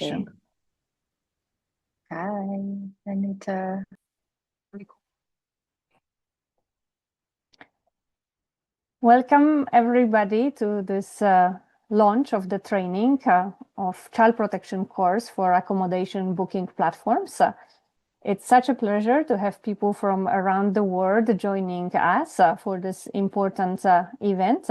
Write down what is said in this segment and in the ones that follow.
Okay. Hi, Anita. Welcome everybody to this launch of the training of child protection course for accommodation booking platforms. It's such a pleasure to have people from around the world joining us for this important event.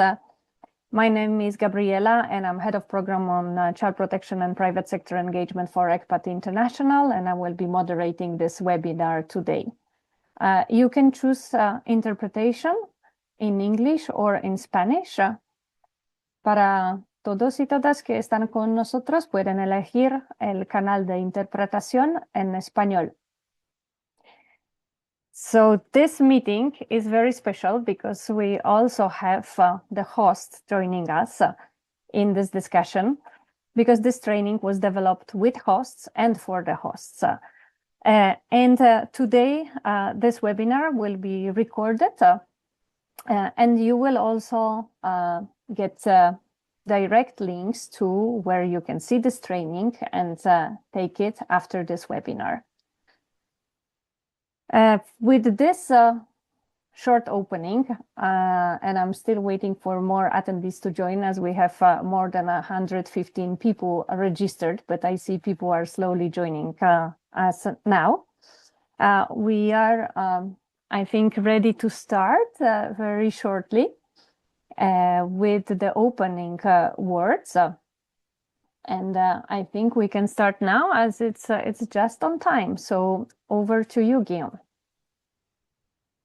My name is Gabriela and I'm head of program on child protection and private sector engagement for ECPAT International, and I will be moderating this webinar today. You can choose interpretation in English or in Spanish. Para todos y todas que están con nosotros, pueden elegir el canal de interpretación en español. So this meeting is very special because we also have the host joining us in this discussion, because this training was developed with hosts and for the hosts. Today, this webinar will be recorded and you will also get direct links to where you can see this training and take it after this webinar. With this short opening, and I'm still waiting for more attendees to join, as we have more than 115 people registered, but I see people are slowly joining us now. We are, I think, ready to start very shortly with the opening words. I think we can start now, as it's just on time. So over to you, Guillaume.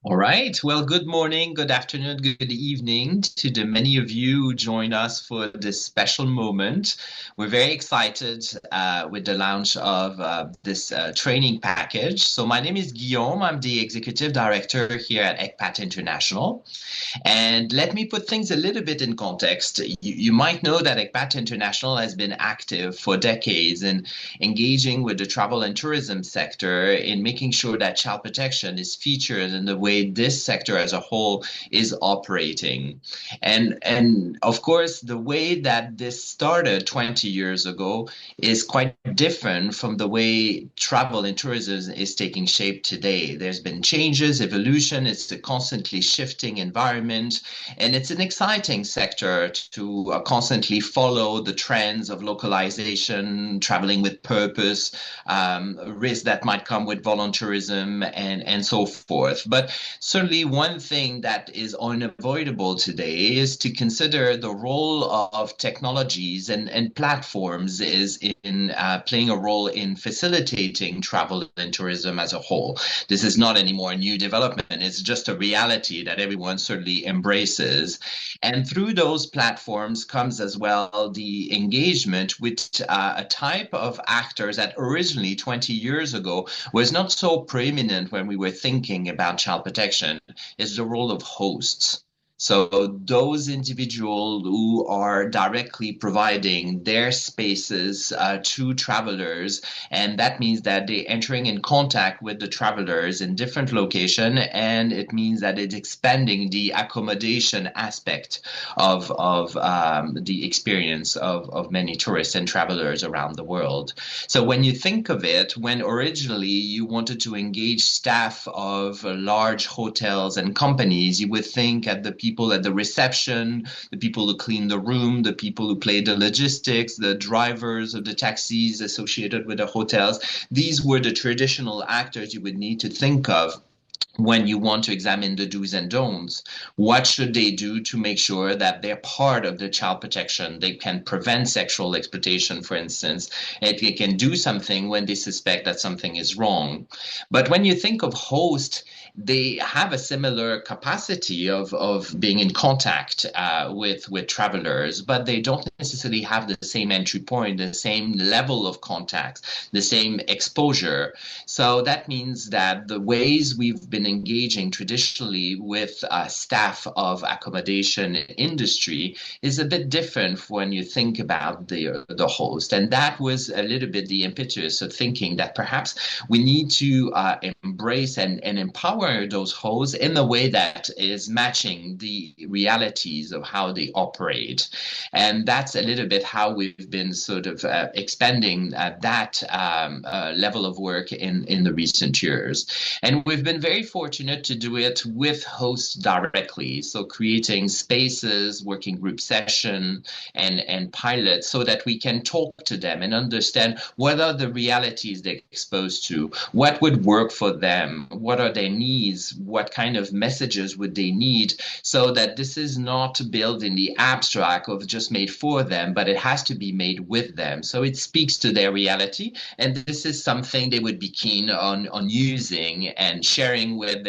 All right. Well, good morning, good afternoon, good evening to the many of you who joined us for this special moment. We're very excited with the launch of this training package. So my name is Guillaume. I'm the Executive Director here at ECPAT International. And let me put things a little bit in context. You might know that ECPAT International has been active for decades in engaging with the travel and tourism sector in making sure that child protection is featured in the way this sector as a whole is operating. And of course, the way that this started 20 years ago is quite different from the way travel and tourism is taking shape today. There's been changes, evolution, it's a constantly shifting environment, and it's an exciting sector to constantly follow the trends of localization, traveling with purpose, risks that might come with volunteerism, and so forth. But certainly one thing that is unavoidable today is to consider the role of technologies and platforms is in playing a role in facilitating travel and tourism as a whole. This is not anymore a new development. It's just a reality that everyone certainly embraces. And through those platforms comes as well the engagement with a type of actors that originally 20 years ago was not so preeminent when we were thinking about child protection, is the role of hosts. So those individuals who are directly providing their spaces to travelers, and that means that they're entering in contact with the travelers in different locations, and it means that it's expanding the accommodation aspect of the experience of many tourists and travelers around the world. So when you think of it, when originally you wanted to engage staff of large hotels and companies, you would think at the people at the reception, the people who clean the room, the people who play the logistics, the drivers of the taxis associated with the hotels. These were the traditional actors you would need to think of when you want to examine the do's and don'ts. What should they do to make sure that they're part of the child protection? They can prevent sexual exploitation, for instance, and they can do something when they suspect that something is wrong. But when you think of host, they have a similar capacity of being in contact with travelers, but they don't necessarily have the same entry point, the same level of contact, the same exposure. So that means that the ways we've been engaging traditionally with staff of accommodation industry is a bit different when you think about the host. And that was a little bit the impetus of thinking that perhaps we need to embrace and empower those hosts in a way that is matching the realities of how they operate. And that's a little bit how we've been sort of expanding that level of work in the recent years. And we've been very fortunate to do it with hosts directly. So creating spaces, working group session, and pilots so that we can talk to them and understand what are the realities they're exposed to, what would work for them, what are their needs, what kind of messages would they need, so that this is not built in the abstract of just made for them, but it has to be made with them. So it speaks to their reality, and this is something they would be keen on using and sharing with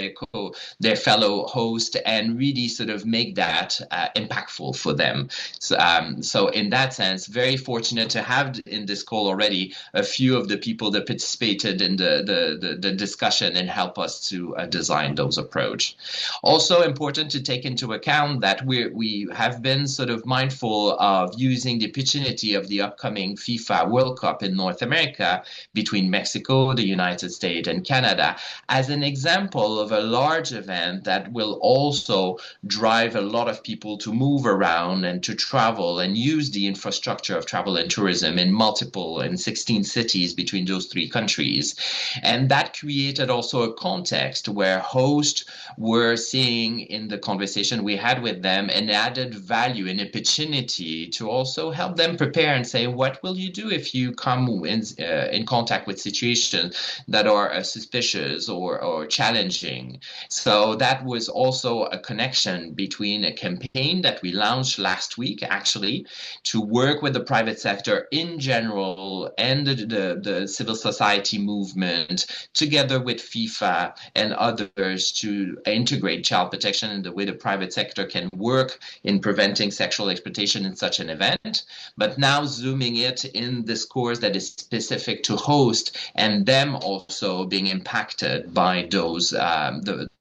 their fellow host, and really sort of make that impactful for them. So in that sense, very fortunate to have in this call already a few of the people that participated in the discussion and help us to design those approach. Also important to take into account that we have been sort of mindful of using the opportunity of the upcoming FIFA World Cup in North America between Mexico, the United States, and Canada as an example of a large event that will also drive a lot of people to move around and to travel and use the infrastructure of travel and tourism in 16 cities between those three countries. And that created also a context where hosts were seeing in the conversation we had with them an added value and opportunity to also help them prepare and say, what will you do if you come in contact with situations that are suspicious or challenging? So that was also a connection between a campaign that we launched last week, actually, to work with the private sector in general and the civil society movement, together with FIFA and others, to integrate child protection in the way the private sector can work in preventing sexual exploitation in such an event, but now zooming it in this course that is specific to host and them also being impacted by those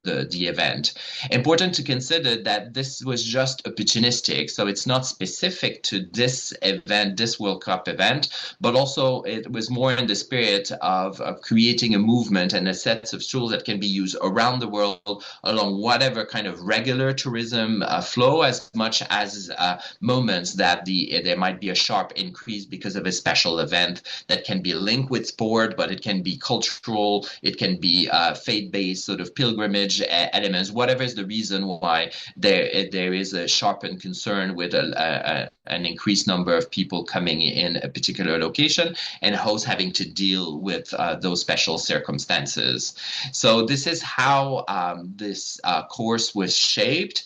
the event. Important to consider that this was just opportunistic, so it's not specific to this event, this World Cup event, but also it was more in the spirit of creating a movement and a set of tools that can be used around the world along whatever kind of regular tourism flow, as much as moments that there might be a sharp increase because of a special event that can be linked with sport, but it can be cultural, it can be faith-based sort of pilgrimage elements, whatever is the reason why there is a sharpened concern with an increased number of people coming in a particular location and hosts having to deal with those special circumstances. So this is how this course was shaped.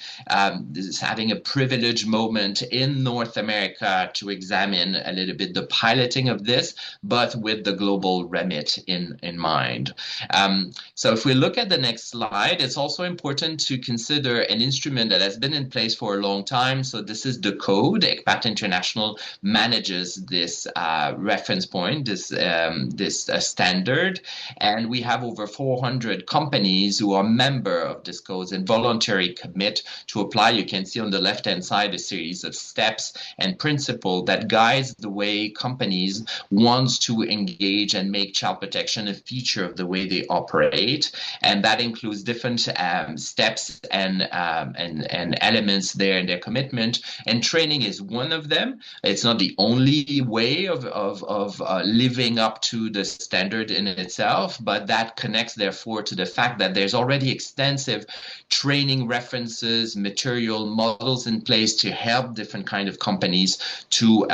This is having a privileged moment in North America to examine a little bit the piloting of this, but with the global remit in mind. So if we look at the next slide, it's also important to consider an instrument that has been in place for a long time. So this is the code. ECPAT International manages this reference point, this standard, and we have over 400 companies who are member of this code and voluntarily commit to apply. You can see on the left-hand side a series of steps and principles that guides the way companies want to engage and make child protection a feature of the way they operate, and that includes different steps and elements there in their commitment. And training is one of them. It's not the only way of living up to the standard in itself, but that connects therefore to the fact that there's already extensive training references, material models in place to help different kind of companies to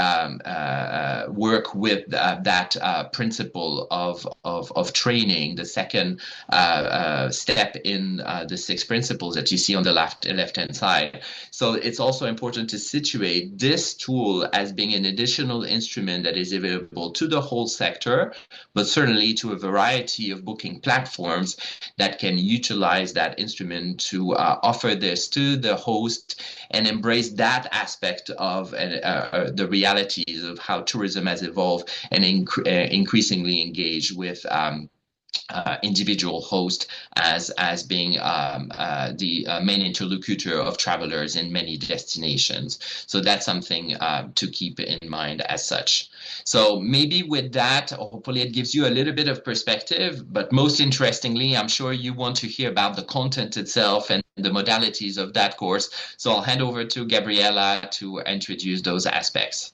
work with that principle of training, the second step in the 6 principles that you see on the left-hand side. So it's also important to situate this tool as being an additional instrument that is available to the whole sector, but certainly to a variety of booking platforms that can utilize that instrument to offer this to the host and embrace that aspect of the realities of how tourism has evolved and increasingly engage with individual host as being the main interlocutor of travelers in many destinations. So that's something to keep in mind as such. So maybe with that, hopefully it gives you a little bit of perspective, but most interestingly, I'm sure you want to hear about the content itself and the modalities of that course. So I'll hand over to Gabriela to introduce those aspects.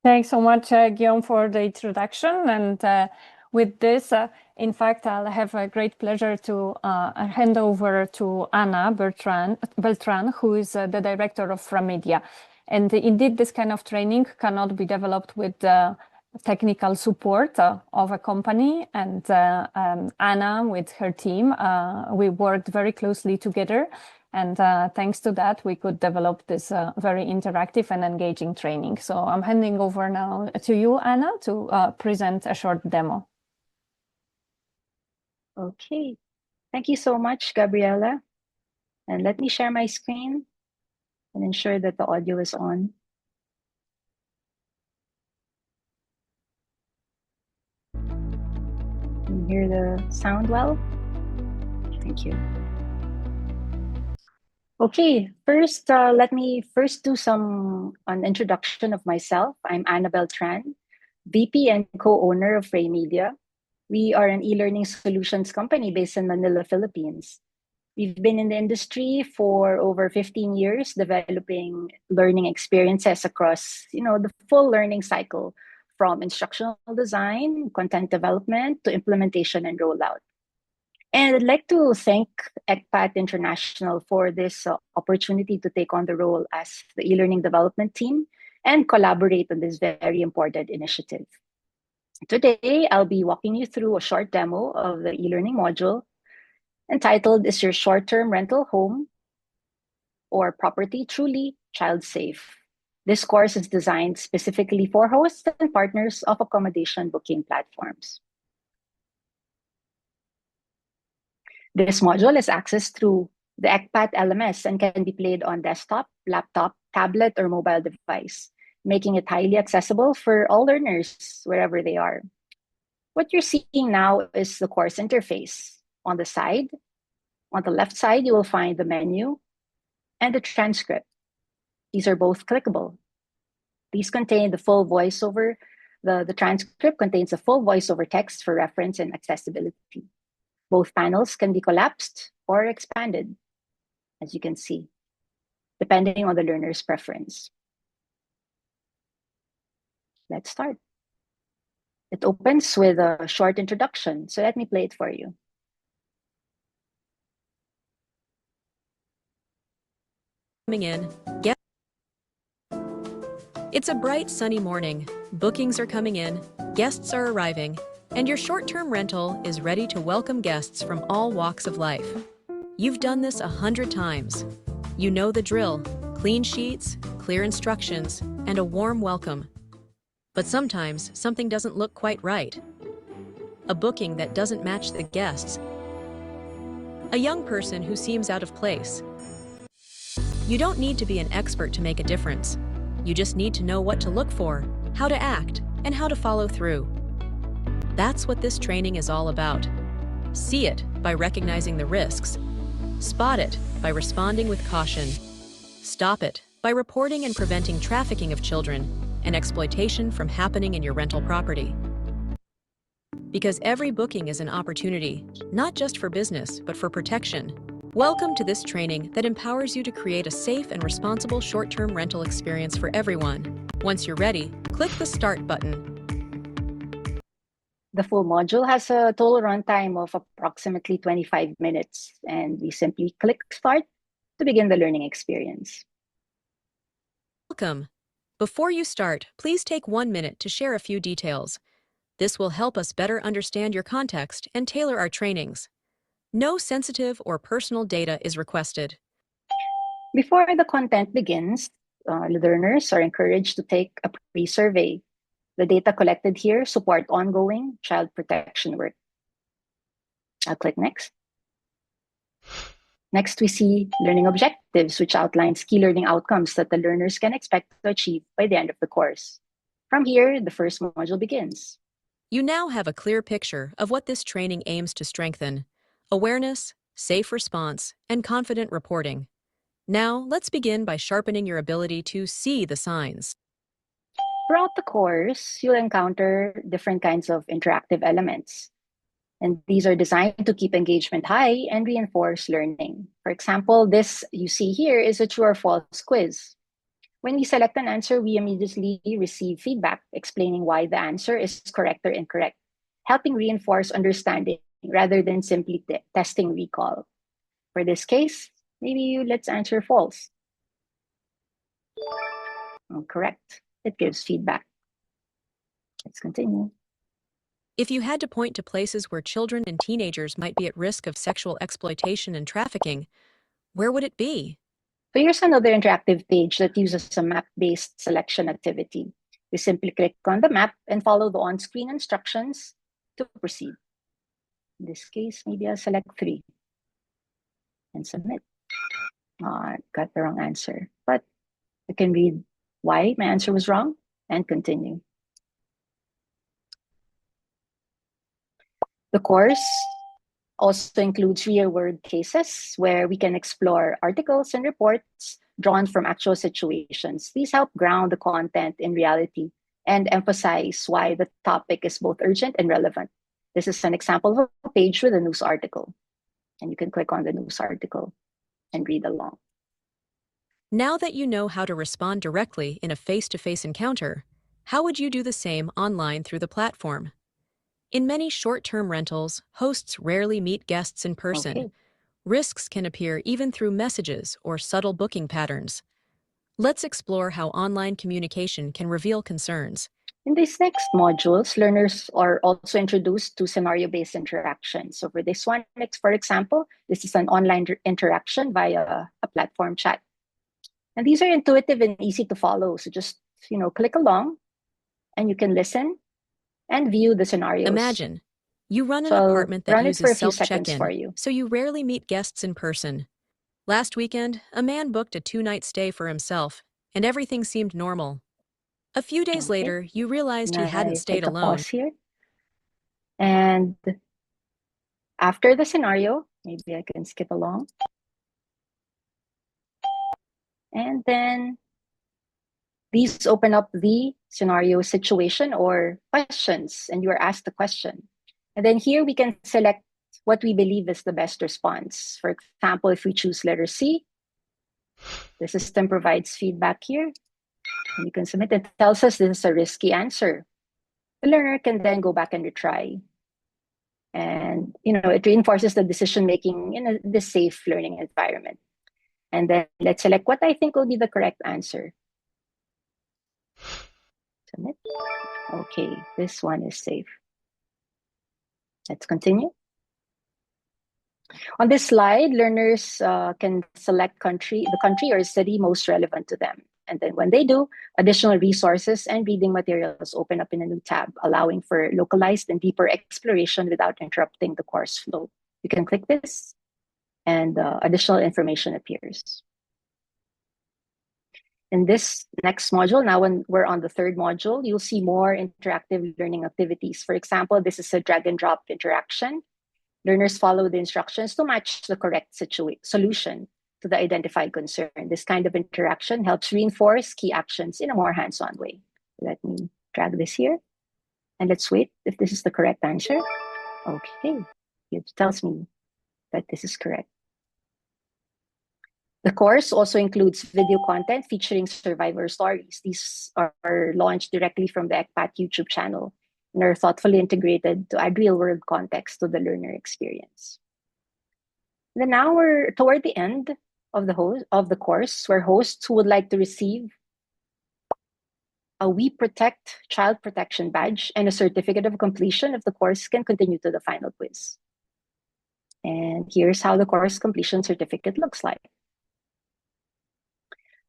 Thanks so much, Guillaume, for the introduction. And with this, in fact, I'll have a great pleasure to hand over to Anna Beltran, who is the director of Framedia. And indeed, this kind of training cannot be developed with technical support of a company. And Anna, with her team, we worked very closely together. And thanks to that, we could develop this very interactive and engaging training. So I'm handing over now to you, Anna, to present a short demo. Okay. Thank you so much, Gabriela. And let me share my screen and ensure that the audio is on. Can you hear the sound well? Thank you. Okay, first, let me do an introduction of myself. I'm Anna Beltran, VP and co-owner of Framedia. We are an e-learning solutions company based in Manila, Philippines. We've been in the industry for over 15 years, developing learning experiences across, the full learning cycle, from instructional design, content development, to implementation and rollout. And I'd like to thank ECPAT International for this opportunity to take on the role as the e-learning development team and collaborate on this very important initiative. Today, I'll be walking you through a short demo of the e-learning module entitled, "Is Your Short-Term Rental Home or Property Truly Child Safe?" This course is designed specifically for hosts and partners of accommodation booking platforms. This module is accessed through the ECPAT LMS and can be played on desktop, laptop, tablet, or mobile device, making it highly accessible for all learners wherever they are. What you're seeing now is the course interface. On the left side, you will find the menu and the transcript. These are both clickable. These contain the full voiceover. The transcript contains the full voiceover text for reference and accessibility. Both panels can be collapsed or expanded, as you can see, depending on the learner's preference. Let's start. It opens with a short introduction, so let me play it for you. Coming in. It's a bright, sunny morning. Bookings are coming in, guests are arriving, and your short-term rental is ready to welcome guests from all walks of life. You've done this 100 times. You know the drill: clean sheets, clear instructions, and a warm welcome. But sometimes something doesn't look quite right. A booking that doesn't match the guests. A young person who seems out of place. You don't need to be an expert to make a difference. You just need to know what to look for, how to act, and how to follow through. That's what this training is all about. See it by recognizing the risks. Spot it by responding with caution. Stop it by reporting and preventing trafficking of children and exploitation from happening in your rental property. Because every booking is an opportunity, not just for business, but for protection. Welcome to this training that empowers you to create a safe and responsible short-term rental experience for everyone. Once you're ready, click the Start button. The full module has a total runtime of approximately 25 minutes, and we simply click Start to begin the learning experience. Welcome. Before you start, please take 1 minute to share a few details. This will help us better understand your context and tailor our trainings. No sensitive or personal data is requested. Before the content begins, learners are encouraged to take a pre-survey. The data collected here support ongoing child protection work. I'll click Next. Next, we see learning objectives, which outlines key learning outcomes that the learners can expect to achieve by the end of the course. From here, the first module begins. You now have a clear picture of what this training aims to strengthen: awareness, safe response, and confident reporting. Now, let's begin by sharpening your ability to see the signs. Throughout the course, you'll encounter different kinds of interactive elements. And these are designed to keep engagement high and reinforce learning. For example, this you see here is a true or false quiz. When we select an answer, we immediately receive feedback explaining why the answer is correct or incorrect, helping reinforce understanding rather than simply testing recall. For this case, maybe let's answer false. Correct. It gives feedback. Let's continue. If you had to point to places where children and teenagers might be at risk of sexual exploitation and trafficking, where would it be? So here's another interactive page that uses a map-based selection activity. You simply click on the map and follow the on-screen instructions to proceed. In this case, maybe I'll select 3 and submit. I got the wrong answer, but I can read why my answer was wrong and continue. The course also includes real-world cases where we can explore articles and reports drawn from actual situations. These help ground the content in reality and emphasize why the topic is both urgent and relevant. This is an example of a page with a news article, and you can click on the news article and read along. Now that you know how to respond directly in a face-to-face encounter, how would you do the same online through the platform? In many short-term rentals, hosts rarely meet guests in person. Okay. Risks can appear even through messages or subtle booking patterns. Let's explore how online communication can reveal concerns. In these next modules, learners are also introduced to scenario-based interactions. So for this one, for example, this is an online interaction via a platform chat. And these are intuitive and easy to follow. So just, click along and you can listen and view the scenarios. Imagine you run an So I'll apartment that run it for a uses few seconds for self-check-in, you. so you rarely meet guests in person. Last weekend, a man booked a 2-night stay for himself, and everything seemed normal. A few days Okay. later, you realized he Now hadn't I stayed take a alone. pause here. And after the scenario, maybe I can skip along. And then these open up the scenario situation or questions, and you are asked the question. And then here we can select what we believe is the best response. For example, if we choose letter C, the system provides feedback here. And you can submit. It tells us this is a risky answer. The learner can then go back and retry. And it reinforces the decision-making in the safe learning environment. And then let's select what I think will be the correct answer. Submit. Okay, this one is safe. Let's continue. On this slide, learners can select the country or city most relevant to them. And then when they do, additional resources and reading materials open up in a new tab, allowing for localized and deeper exploration without interrupting the course flow. You can click this and additional information appears. In this next module, now when we're on the 3rd module, you'll see more interactive learning activities. For example, this is a drag and drop interaction. Learners follow the instructions to match the correct solution to the identified concern. This kind of interaction helps reinforce key actions in a more hands-on way. Let me drag this here. And let's wait if this is the correct answer. Okay, it tells me that this is correct. The course also includes video content featuring survivor stories. These are launched directly from the ECPAT YouTube channel and are thoughtfully integrated to add real-world context to the learner experience. Then now we're toward the end of the course, where hosts who would like to receive a We Protect Child Protection badge and a certificate of completion of the course can continue to the final quiz. And here's how the course completion certificate looks like.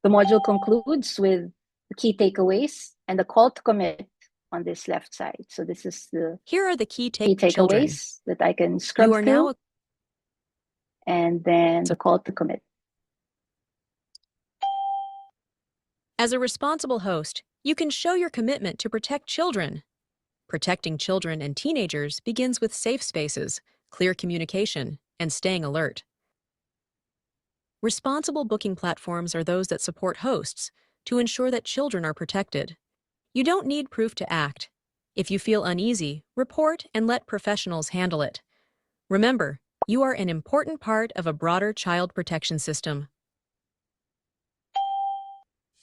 The module concludes with the key takeaways and the call to commit on this left side. So this is the Here are the key takeaways children. that I can scrub You are through, now and then the call to commit. As a responsible host, you can show your commitment to protect children. Protecting children and teenagers begins with safe spaces, clear communication, and staying alert. Responsible booking platforms are those that support hosts to ensure that children are protected. You don't need proof to act. If you feel uneasy, report and let professionals handle it. Remember, you are an important part of a broader child protection system.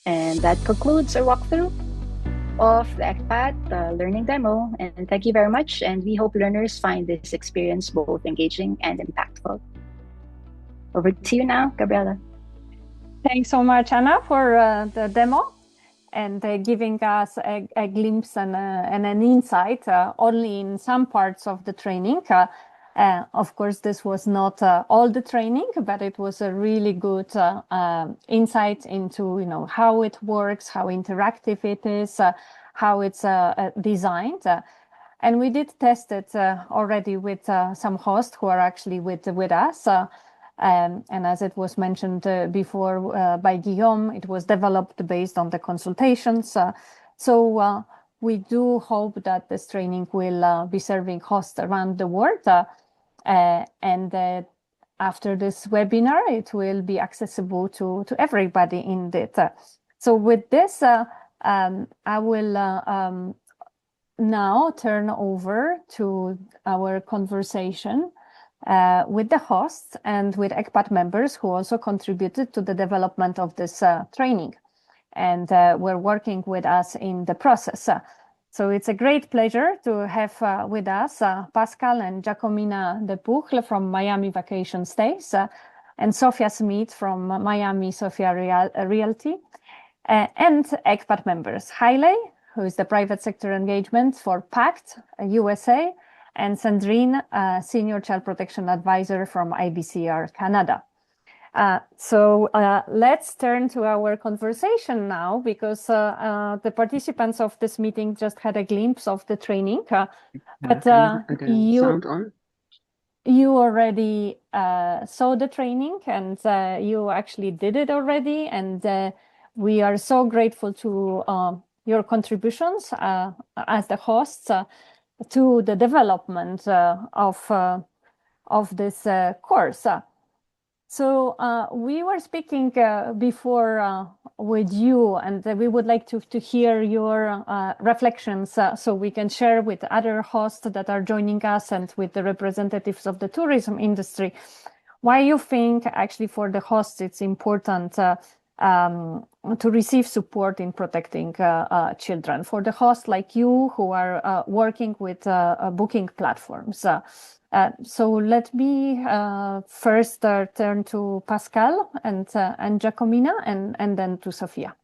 And that concludes our walkthrough of the ECPAT learning demo. And thank you very much. And we hope learners find this experience both engaging and impactful. Over to you now, Gabriela. Thanks so much, Anna, for the demo and giving us a glimpse and an insight only in some parts of the training. Of course, this was not all the training, but it was a really good insight into how it works, how interactive it is, how it's designed. And we did test it already with some hosts who are actually with us. And as it was mentioned before by Guillaume, it was developed based on the consultations. So we do hope that this training will be serving hosts around the world. And after this webinar, it will be accessible to everybody indeed. So with this, I will now turn over to our conversation with the hosts and with ECPAT members who also contributed to the development of this training and were working with us in the process. So it's a great pleasure to have with us Pascal and Giacomina De Pugle from Miami Vacation Stays and Sophia Smith from Miami Sophia Realty and ECPAT members, Haile, who is the private sector engagement for PACT USA, and Sandrine, Senior Child Protection Advisor from IBCR Canada. So let's turn to our conversation now, because the participants of this meeting just had a glimpse of the training. But you already saw the training, and you actually did it already. And we are so grateful to your contributions as the hosts to the development of this course. So we were speaking before with you, and we would like to hear your reflections so we can share with other hosts that are joining us and with the representatives of the tourism industry why you think actually for the hosts it's important to receive support in protecting children, for the hosts like you who are working with booking platforms. So let me first turn to Pascal and Giacomina, and then to Sophia.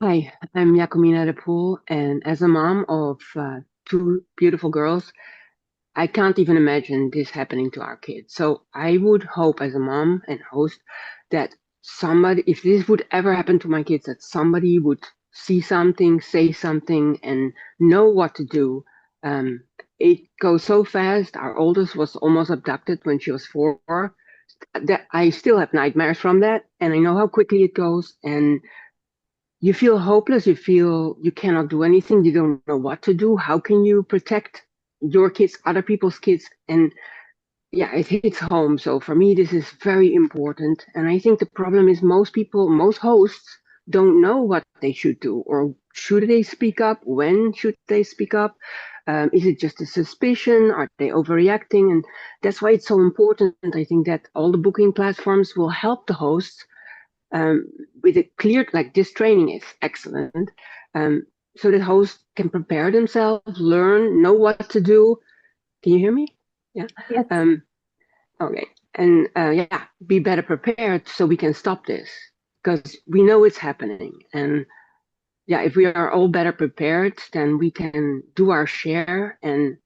Hi, I'm Giacomina De Pugle, and as a mom of two beautiful girls, I can't even imagine this happening to our kids. So I would hope as a mom and host that somebody, if this would ever happen to my kids, that somebody would see something, say something, and know what to do. It goes so fast. Our oldest was almost abducted when she was 4. That I still have nightmares from that, and I know how quickly it goes. And you feel hopeless. You feel you cannot do anything. You don't know what to do. How can you protect your kids, other people's kids? And yeah, it hits home. So for me, this is very important. And I think the problem is most hosts don't know what they should do, or should they speak up? When should they speak up? Is it just a suspicion? Are they overreacting? And that's why it's so important, I think, that all the booking platforms will help the hosts with a clear, like this training is excellent, so that hosts can prepare themselves, learn, know what to do. Can you hear me? Yeah. Yes. Okay. And yeah, be better prepared so we can stop this, because we know it's happening. And yeah, if we are all better prepared, then we can do our share and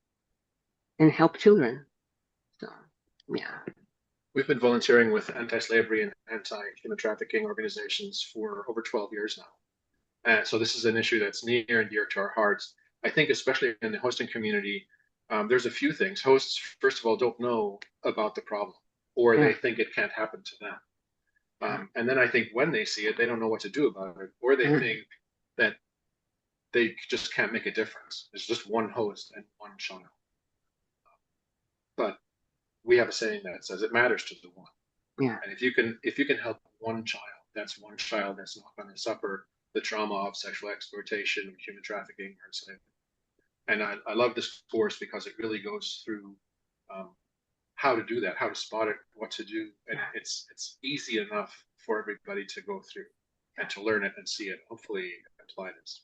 help children. So yeah. We've been volunteering with anti-slavery and anti-human trafficking organizations for over 12 years now. And so this is an issue that's near and dear to our hearts. I think especially in the hosting community, there's a few things. Hosts, first of all, don't know about the problem, or they think it can't happen to them. And then I think when they see it, they don't know what to do about it, or they think that they just can't make a difference. There's just one host and one child. But we have a saying that says it matters to the one. Yeah. And if you can help one child, that's one child that's not going to suffer the trauma of sexual exploitation, human trafficking, or enslavement. And I love this course because it really goes through how to do that, how to spot it, what to do, and it's easy enough for everybody to go through and to learn it and see it. Hopefully, apply this.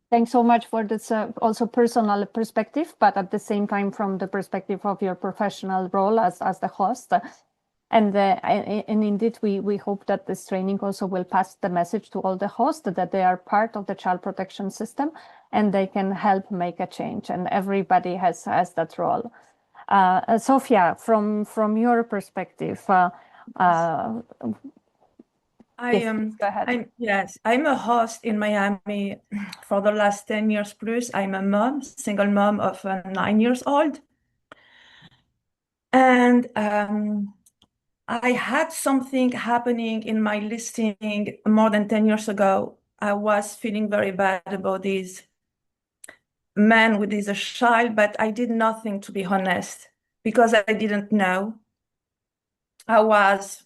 Thanks so much for this also personal perspective, but at the same time from the perspective of your professional role as the host. And indeed, we hope that this training also will pass the message to all the hosts that they are part of the child protection system and they can help make a change. And everybody has that role. Sofia, from your perspective, I'm a host in Miami for the last 10 years plus. I'm a mom, single mom of 9 years old. And I had something happening in my listing more than 10 years ago. I was feeling very bad about this man with this child, but I did nothing, to be honest, because I didn't know. What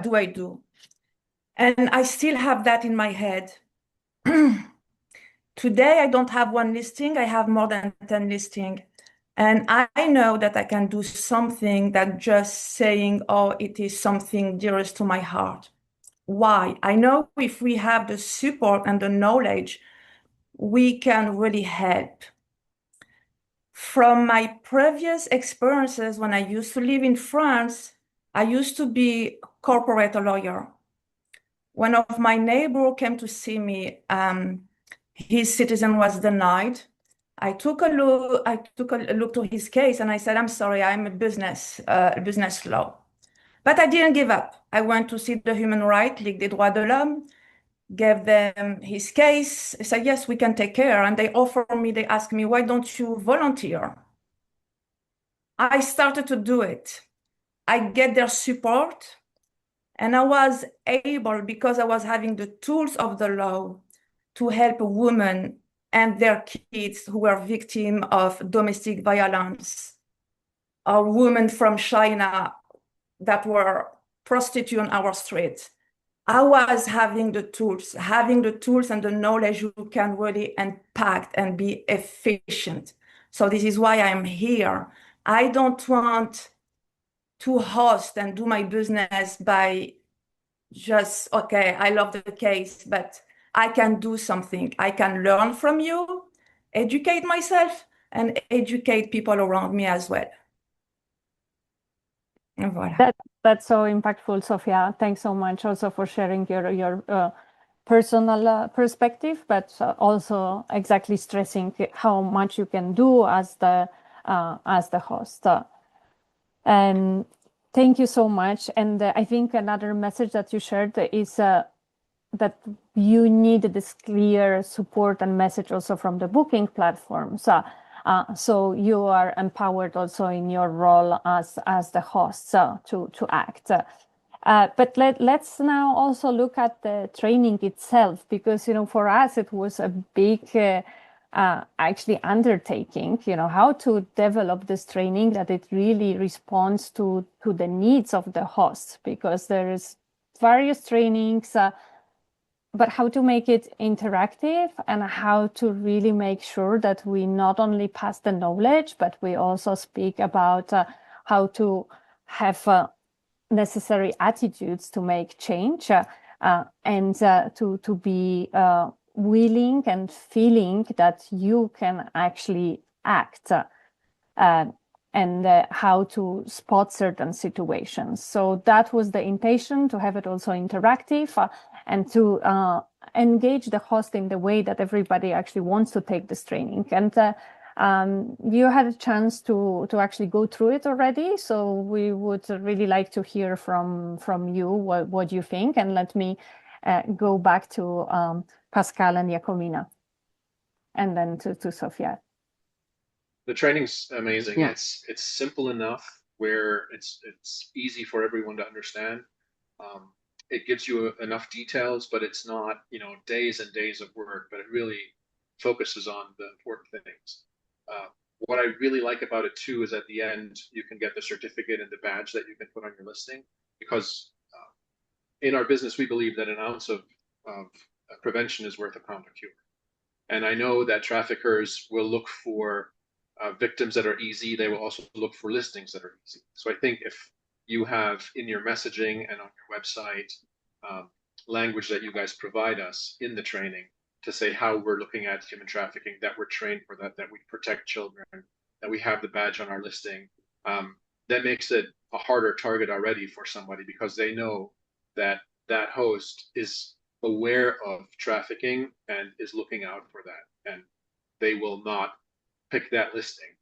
do I do? And I still have that in my head. Today, I don't have one listing. I have more than 10 listings. And I know that I can do something that just saying, oh, it is something dearest to my heart. Why? I know if we have the support and the knowledge, we can really help. From my previous experiences, when I used to live in France, I used to be corporate lawyer. One of my neighbors came to see me. His citizen was denied. I took a look to his case and I said, I'm sorry, I'm a business law. But I didn't give up. I went to see the Human Rights League des Droits de l'Homme, gave them his case. I said, yes, we can take care. And they asked me, why don't you volunteer? I started to do it. I get their support. And I was able, because I was having the tools of the law, to help women and their kids who were victims of domestic violence, or women from China that were prostitutes on our streets. I was having the tools and the knowledge you can really impact and be efficient. So this is why I'm here. I don't want to host and do my business by just, okay, I love the case, but I can do something. I can learn from you, educate myself, and educate people around me as well. And voilà. That's so impactful, Sofia. Thanks so much also for sharing your personal perspective, but also exactly stressing how much you can do as the host. And thank you so much. And I think another message that you shared is that you need this clear support and message also from the booking platforms. So you are empowered also in your role as the host to act. But let's now also look at the training itself, because for us it was a big actually undertaking. How to develop this training that it really responds to the needs of the host, because there is various trainings. But how to make it interactive and how to really make sure that we not only pass the knowledge, but we also speak about how to have necessary attitudes to make change and to be willing and feeling that you can actually act and how to spot certain situations. So that was the intention, to have it also interactive and to engage the host in the way that everybody actually wants to take this training. And you had a chance to actually go through it already. So we would really like to hear from you what you think. And let me go back to Pascal and Jacomina, and then to Sofia. The training's amazing. Yeah. It's simple enough where it's easy for everyone to understand. it gives you enough details, but it's not, days and days of work, but it really focuses on the important things. What I really like about it too is at the end, you can get the certificate and the badge that you can put on your listing, because in our business, we believe that an ounce of prevention is worth a pound of cure. And I know that traffickers will look for victims that are easy. They will also look for listings that are easy. So I think if you have in your messaging and on your website language that you guys provide us in the training to say how we're looking at human trafficking, that we're trained for that we protect children, that we have the badge on our listing, that makes it a harder target already for somebody, because they know that that host is aware of trafficking and is looking out for that, and they will not pick that listing.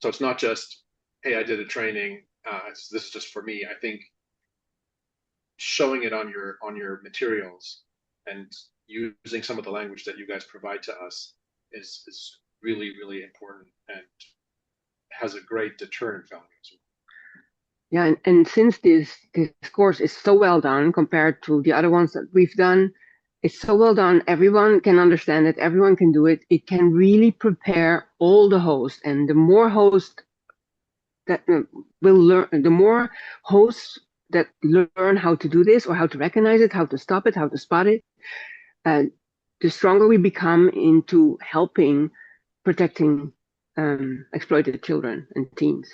So it's not just, hey, I did a training, this is just for me. I think showing it on your materials and using some of the language that you guys provide to us is really, really important and has a great deterrent value as well. Yeah, and since this course is so well done compared to the other ones that we've done, it's so well done, everyone can understand it, everyone can do it. It can really prepare all the hosts, and the more hosts that will learn, the more hosts that learn how to do this, or how to recognize it, how to stop it, how to spot it, the stronger we become into helping protecting exploited children and teens.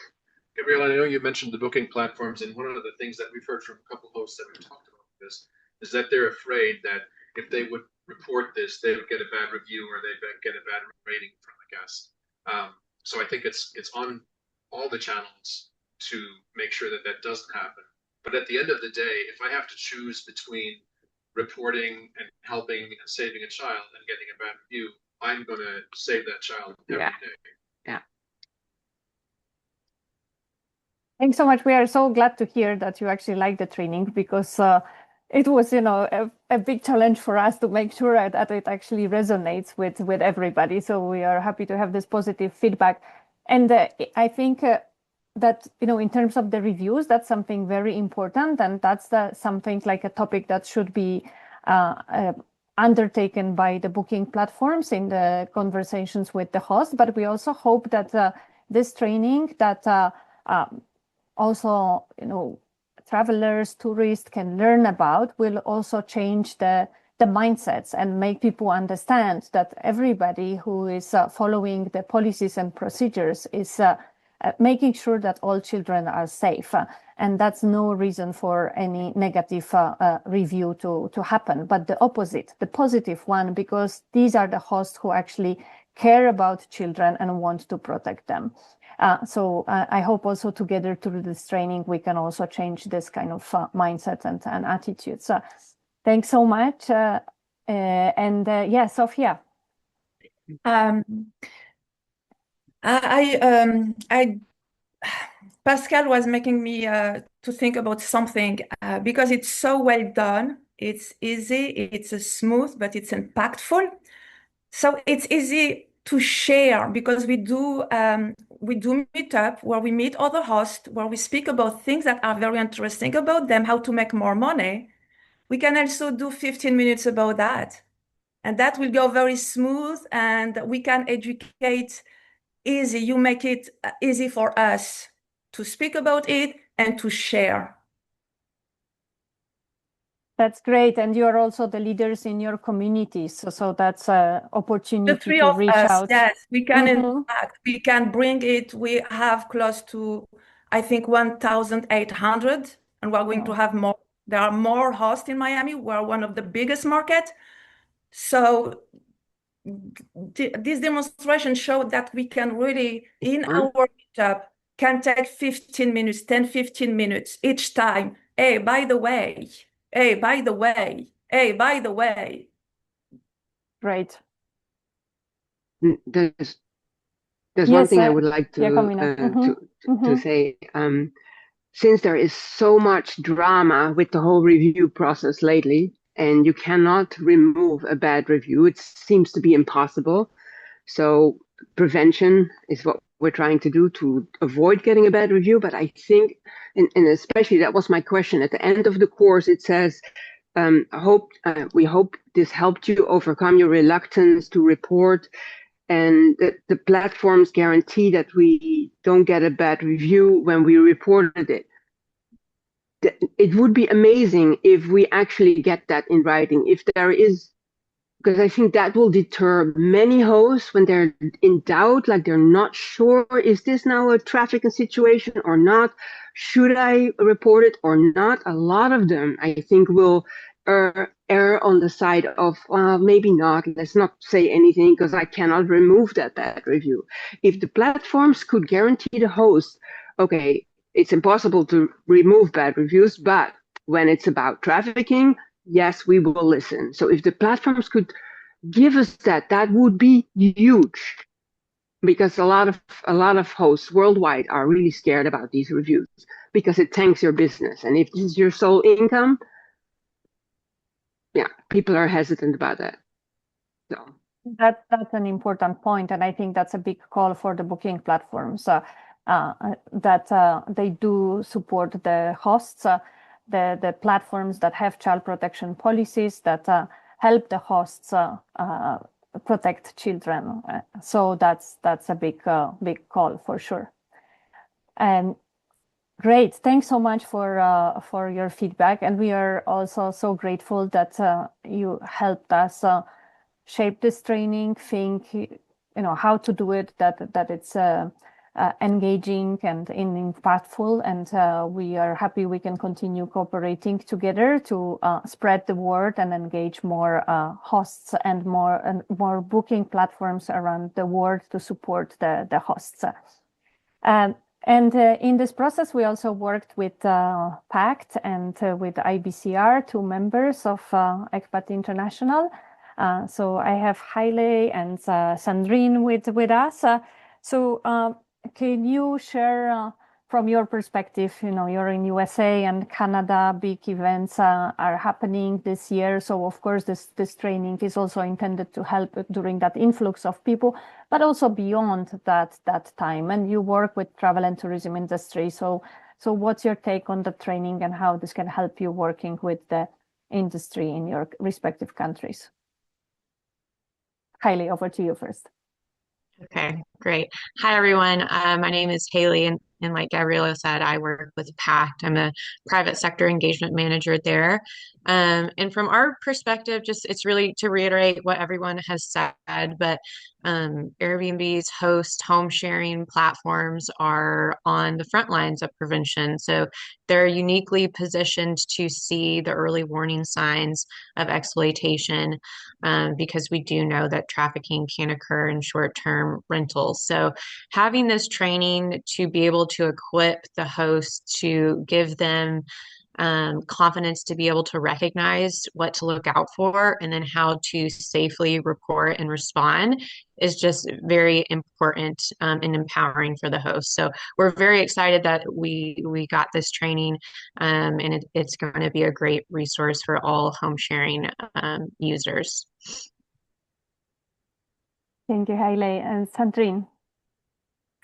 Gabrielle, I know you mentioned the booking platforms, and one of the things that we've heard from a couple hosts that we've talked about this is that they're afraid that if they would report this, they would get a bad review or they would get a bad rating from the guest. So I think it's on all the channels to make sure that that doesn't happen. But at the end of the day, if I have to choose between reporting and helping and saving a child and getting a bad review, I'm going to save that child every day. Yeah. Thanks so much. We are so glad to hear that you actually like the training, because it was, a big challenge for us to make sure that it actually resonates with everybody. So we are happy to have this positive feedback. And I think that, in terms of the reviews, that's something very important. And that's something like a topic that should be undertaken by the booking platforms in the conversations with the host. But we also hope that this training that also, travelers, tourists can learn about will also change the mindsets and make people understand that everybody who is following the policies and procedures is making sure that all children are safe. And that's no reason for any negative review to happen, but the opposite, the positive one, because these are the hosts who actually care about children and want to protect them. So I hope also together through this training, we can also change this kind of mindset and attitudes. Thanks so much. Sophia. Pascal was making me to think about something because it's so well done. It's easy, it's smooth, but it's impactful. So it's easy to share because we do meet up where we meet other hosts, where we speak about things that are very interesting about them, how to make more money. We can also do 15 minutes about that. And that will go very smooth and we can educate easy. You make it easy for us to speak about it and to share. That's great. And you are also the leaders in your communities. So that's an opportunity to reach out. Yes, we can impact. We can bring it. We have close to, I think, 1,800. And we're going to have more. There are more hosts in Miami. We're one of the biggest markets. So this demonstration showed that we can really, in our meetup, can take 15 minutes, 10, 15 minutes each time. Hey, by the way. Hey, by the way. Hey, by the way. Right. There's one thing I would like to say. Since there is so much drama with the whole review process lately, and you cannot remove a bad review, it seems to be impossible. So prevention is what we're trying to do to avoid getting a bad review. But I think, and especially that was my question at the end of the course, it says, we hope this helped you overcome your reluctance to report, and the platforms guarantee that we don't get a bad review when we reported it. It would be amazing if we actually get that in writing, if there is, because I think that will deter many hosts when they're in doubt, like they're not sure, is this now a trafficking situation or not? Should I report it or not? A lot of them, I think, will err on the side of, maybe not, let's not say anything because I cannot remove that bad review. If the platforms could guarantee the host, okay, it's impossible to remove bad reviews, but when it's about trafficking, yes, we will listen. So if the platforms could give us that, that would be huge, because a lot of hosts worldwide are really scared about these reviews because it tanks your business. And if this is your sole income, yeah, people are hesitant about that. So that's an important point, and I think that's a big call for the booking platforms that they do support the hosts, the platforms that have child protection policies that help the hosts protect children. So that's a big call for sure. And great, thanks so much for your feedback, and we are also so grateful that you helped us shape this training, think how to do it, that it's engaging and impactful, and we are happy we can continue cooperating together to spread the word and engage more hosts and more booking platforms around the world to support the hosts. And in this process, we also worked with PACT and with IBCR, 2 members of ECPAT International. So I have Haile and Sandrine with us. So can you share from your perspective, you're in USA and Canada, big events are happening this year. So of course, this training is also intended to help during that influx of people, but also beyond that time. And you work with travel and tourism industry. So what's your take on the training and how this can help you working with the industry in your respective countries? Haile, over to you first. Okay, great. Hi, everyone. My name is Haley, and like Gabriela said, I work with PACT. I'm a private sector engagement manager there. And from our perspective, it's really to reiterate what everyone has said, but Airbnb's host home sharing platforms are on the front lines of prevention. So they're uniquely positioned to see the early warning signs of exploitation, because we do know that trafficking can occur in short-term rentals. So having this training to be able to equip the host, to give them confidence to be able to recognize what to look out for and then how to safely report and respond is just very important and empowering for the host. So we're very excited that we got this training, and it's going to be a great resource for all home sharing users. Thank you, Haile. And Sandrine.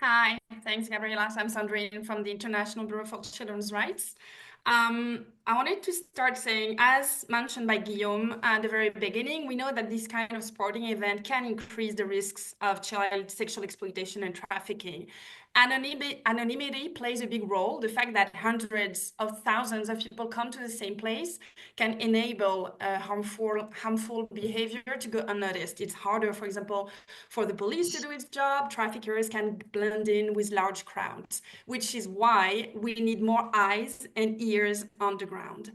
Hi, thanks, Gabriela. I'm Sandrine from the International Bureau for Children's Rights. I wanted to start saying, as mentioned by Guillaume at the very beginning, we know that this kind of sporting event can increase the risks of child sexual exploitation and trafficking. Anonymity plays a big role. The fact that hundreds of thousands of people come to the same place can enable harmful behavior to go unnoticed. It's harder, for example, for the police to do its job. Traffickers can blend in with large crowds, which is why we need more eyes and ears on the ground.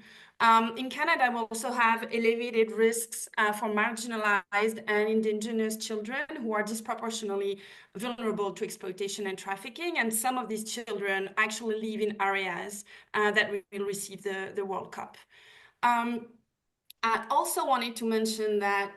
In Canada, we also have elevated risks for marginalized and Indigenous children who are disproportionately vulnerable to exploitation and trafficking. And some of these children actually live in areas that will receive the World Cup. I also wanted to mention that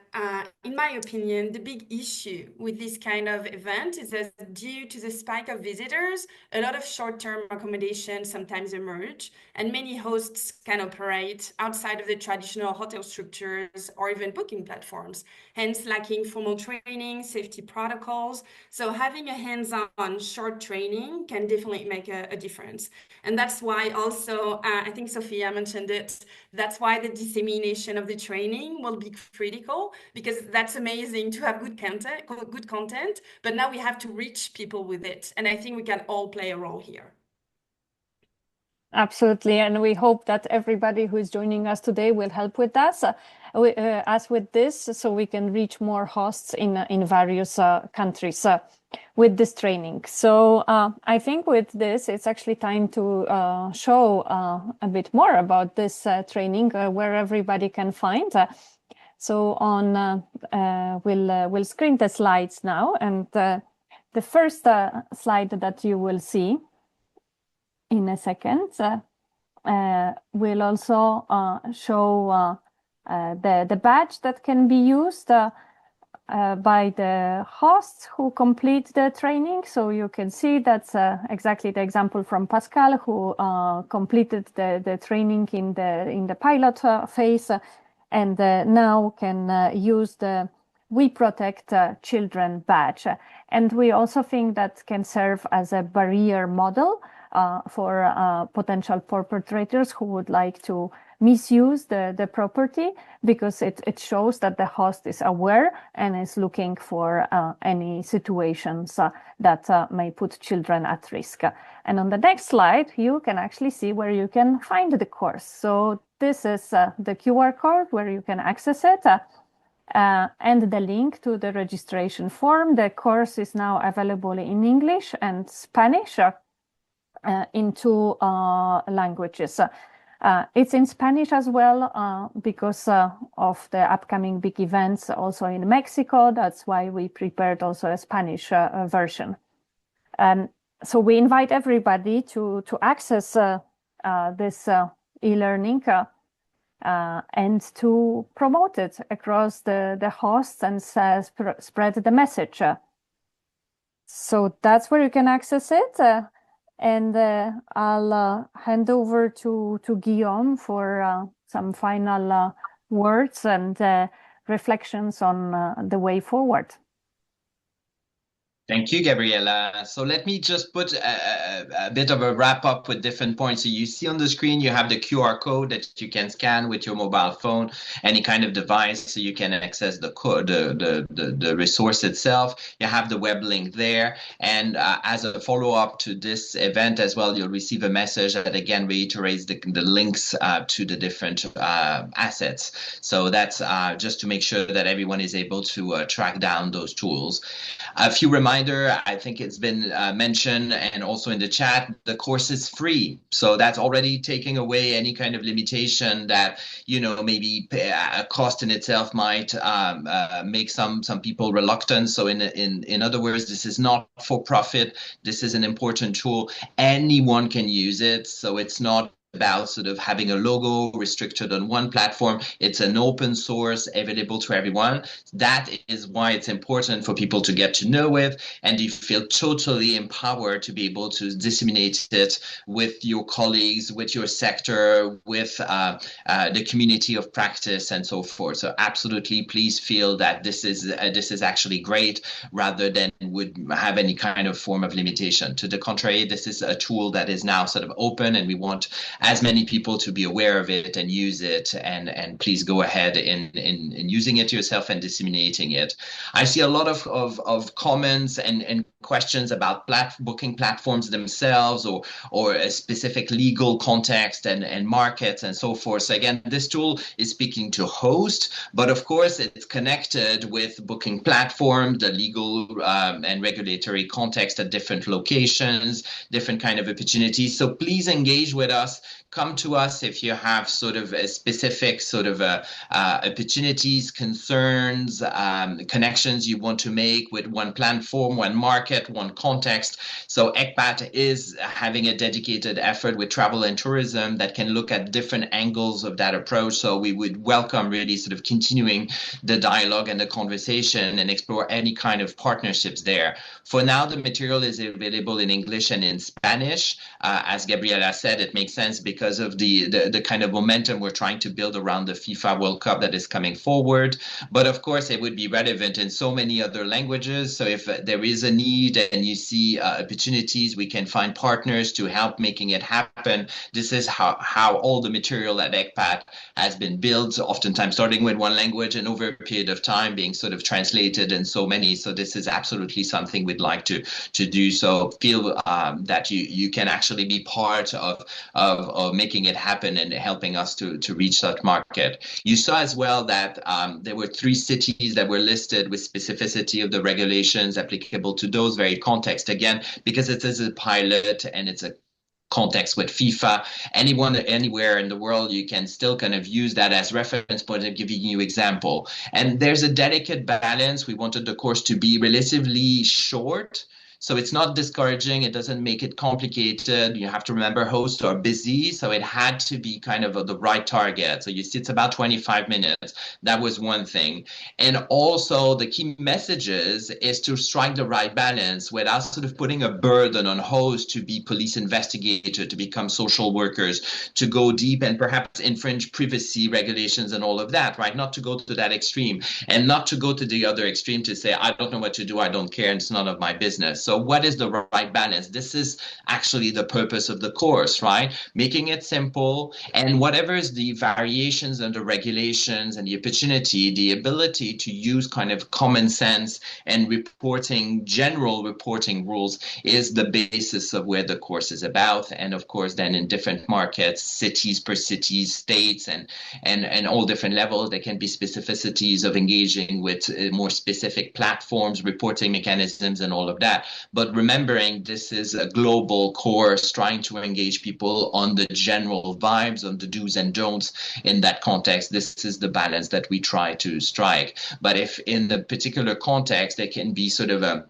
in my opinion, the big issue with this kind of event is that due to the spike of visitors, a lot of short-term accommodations sometimes emerge, and many hosts can operate outside of the traditional hotel structures or even booking platforms, hence lacking formal training, safety protocols. So having a hands-on short training can definitely make a difference. And that's why also, I think Sophia mentioned it, that's why the dissemination of the training will be critical, because that's amazing to have good content, but now we have to reach people with it. And I think we can all play a role here. Absolutely, and we hope that everybody who is joining us today will help with us, with this, so we can reach more hosts in various countries with this training. So I think with this, it's actually time to show a bit more about this training, where everybody can find. So on, we'll screen the slides now, and the first slide that you will see in a second will also show the badge that can be used by the hosts who complete the training. So you can see that's exactly the example from Pascal, who completed the training in the pilot phase, and now can use the We Protect Children badge. And we also think that can serve as a barrier model for potential perpetrators who would like to misuse the property, because it shows that the host is aware and is looking for any situations that may put children at risk. And on the next slide, you can actually see where you can find the course. So this is the QR code where you can access it. And the link to the registration form. The course is now available in English and Spanish in 2 languages. It's in Spanish as well because of the upcoming big events also in Mexico. That's why we prepared also a Spanish version. So we invite everybody to access this e-learning and to promote it across the hosts and spread the message. So that's where you can access it. And I'll hand over to Guillaume for some final words and reflections on the way forward. Thank you, Gabriela. So let me just put a bit of a wrap up with different points. So you see on the screen, you have the QR code that you can scan with your mobile phone, any kind of device, so you can access the code, the resource itself. You have the web link there. And as a follow-up to this event as well, you'll receive a message that again reiterates the links to the different assets. So that's just to make sure that everyone is able to track down those tools. A few reminders. I think it's been mentioned and also in the chat, the course is free. So that's already taking away any kind of limitation that, maybe a cost in itself might make some people reluctant. So in other words, this is not for profit. This is an important tool. Anyone can use it. So it's not about sort of having a logo restricted on one platform. It's an open source available to everyone. That is why it's important for people to get to know it, and you feel totally empowered to be able to disseminate it with your colleagues, with your sector, with the community of practice and so forth. So absolutely, please feel that this is actually great rather than would have any kind of form of limitation. To the contrary, this is a tool that is now sort of open, and we want as many people to be aware of it and use it, and please go ahead in using it yourself and disseminating it. I see a lot of comments and questions about booking platforms themselves or a specific legal context and markets and so forth. So again, this tool is speaking to host, but of course it's connected with booking platform, the legal and regulatory context at different locations, different kind of opportunities. So please engage with us. Come to us if you have sort of a specific sort of opportunities, concerns, connections you want to make with one platform, one market, market, one context. So ECPAT is having a dedicated effort with travel and tourism that can look at different angles of that approach. So we would welcome really sort of continuing the dialogue and the conversation and explore any kind of partnerships there. For now, the material is available in English and in Spanish. As Gabriela said, it makes sense because of the kind of momentum we're trying to build around the FIFA World Cup that is coming forward. But of course, it would be relevant in so many other languages. So if there is a need and you see opportunities, we can find partners to help making it happen. This is how all the material at ECPAT has been built, oftentimes starting with one language and over a period of time being sort of translated in so many. So this is absolutely something we'd like to do. So feel that you can actually be part of making it happen and helping us to reach that market. You saw as well that there were 3 cities that were listed with specificity of the regulations applicable to those very contexts. Again, because it is a pilot and it's a context with FIFA, anyone anywhere in the world, you can still kind of use that as reference point and giving you example. And there's a delicate balance. We wanted the course to be relatively short, so it's not discouraging. It doesn't make it complicated. You have to remember hosts are busy, so it had to be kind of the right target. So you see, it's about 25 minutes. That was one thing. And also the key messages is to strike the right balance without sort of putting a burden on hosts to be police investigator, to become social workers, to go deep and perhaps infringe privacy regulations and all of that, right? Not to go to that extreme, and not to go to the other extreme to say, I don't know what to do, I don't care, and it's none of my business. So what is the right balance? This is actually the purpose of the course, right? Making it simple, and whatever is the variations and the regulations and the opportunity, the ability to use kind of common sense and reporting, general reporting rules is the basis of where the course is about. And of course, then in different markets, cities per cities, states, and all different levels, there can be specificities of engaging with more specific platforms, reporting mechanisms, and all of that. But remembering this is a global course trying to engage people on the general vibes, on the do's and don'ts in that context. This is the balance that we try to strike. But if in the particular context, there can be sort of a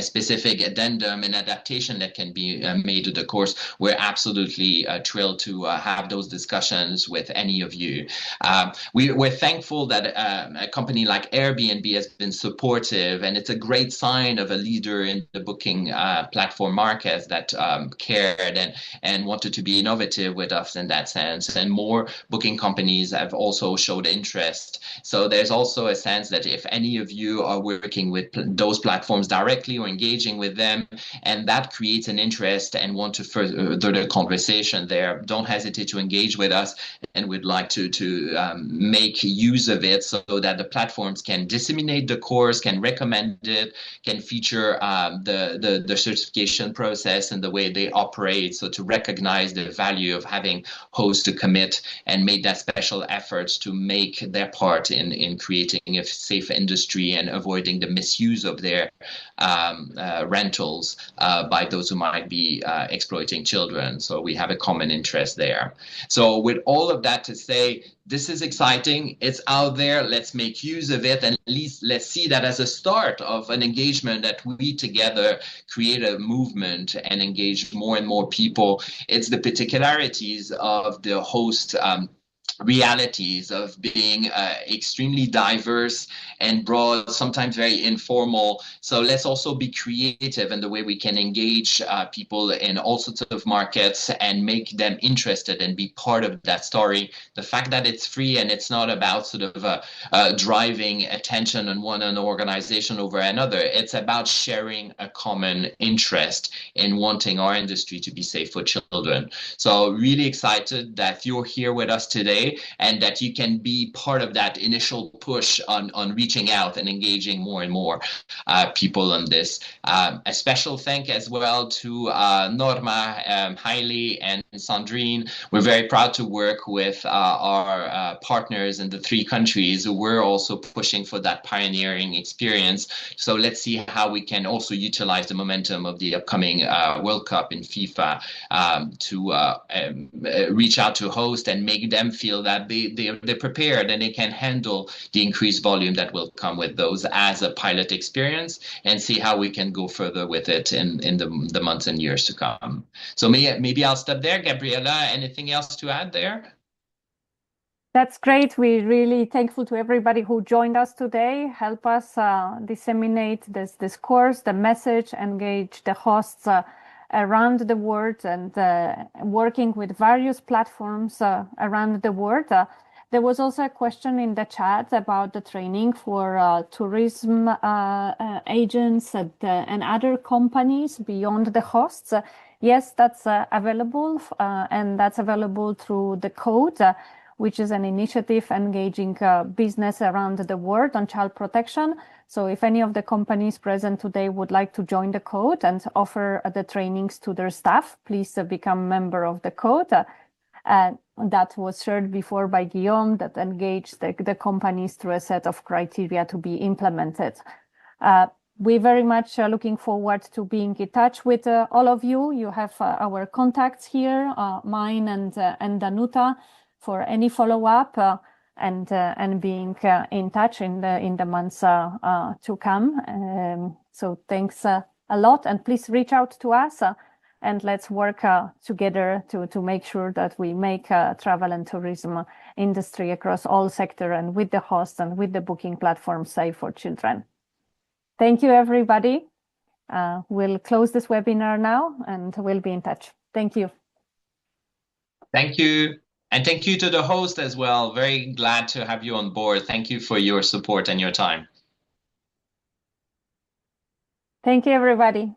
specific addendum and adaptation that can be made to the course, we're absolutely thrilled to have those discussions with any of you. We're thankful that a company like Airbnb has been supportive, and it's a great sign of a leader in the booking platform market that cared and wanted to be innovative with us in that sense. And more booking companies have also showed interest. So there's also a sense that if any of you are working with those platforms directly or engaging with them, and that creates an interest and want to further the conversation there, don't hesitate to engage with us, and we'd like to make use of it so that the platforms can disseminate the course, can recommend it, can feature the certification process and the way they operate, so to recognize the value of having hosts to commit and make that special efforts to make their part in creating a safe industry and avoiding the misuse of their rentals by those who might be exploiting children. So we have a common interest there. So with all of that to say, this is exciting. It's out there. Let's make use of it, and at least let's see that as a start of an engagement that we together create a movement and engage more and more people. It's the particularities of the host realities of being extremely diverse and broad, sometimes very informal. So let's also be creative in the way we can engage people in all sorts of markets and make them interested and be part of that story. The fact that it's free and it's not about sort of driving attention on one organization over another. It's about sharing a common interest in wanting our industry to be safe for children. So really excited that you're here with us today, and that you can be part of that initial push on reaching out and engaging more and more people on this. A special thank as well to Norma, Hailey, and Sandrine. We're very proud to work with our partners in the 3 countries. We're also pushing for that pioneering experience. So let's see how we can also utilize the momentum of the upcoming World Cup in FIFA to reach out to host and make them feel that they're prepared and they can handle the increased volume that will come with those as a pilot experience, and see how we can go further with it in the months and years to come. So maybe I'll stop there. Gabriela, anything else to add there? That's great. We're really thankful to everybody who joined us today. Help us disseminate this course, the message, engage the hosts around the world, and working with various platforms around the world. There was also a question in the chat about the training for tourism agents and other companies beyond the hosts. Yes, that's available, and that's available through the code, which is an initiative engaging business around the world on child protection. So if any of the companies present today would like to join the code and offer the trainings to their staff, please become a member of the code. That was shared before by Guillaume, that engaged the companies through a set of criteria to be implemented. We're very much looking forward to being in touch with all of you. You have our contacts here, mine and Danuta, for any follow-up and being in touch in the months to come. So thanks a lot, and please reach out to us and let's work together to make sure that we make travel and tourism industry across all sectors and with the hosts and with the booking platform safe for children. Thank you, everybody. We'll close this webinar now and we'll be in touch. Thank you. Thank you. And thank you to the host as well. Very glad to have you on board. Thank you for your support and your time. Thank you, everybody.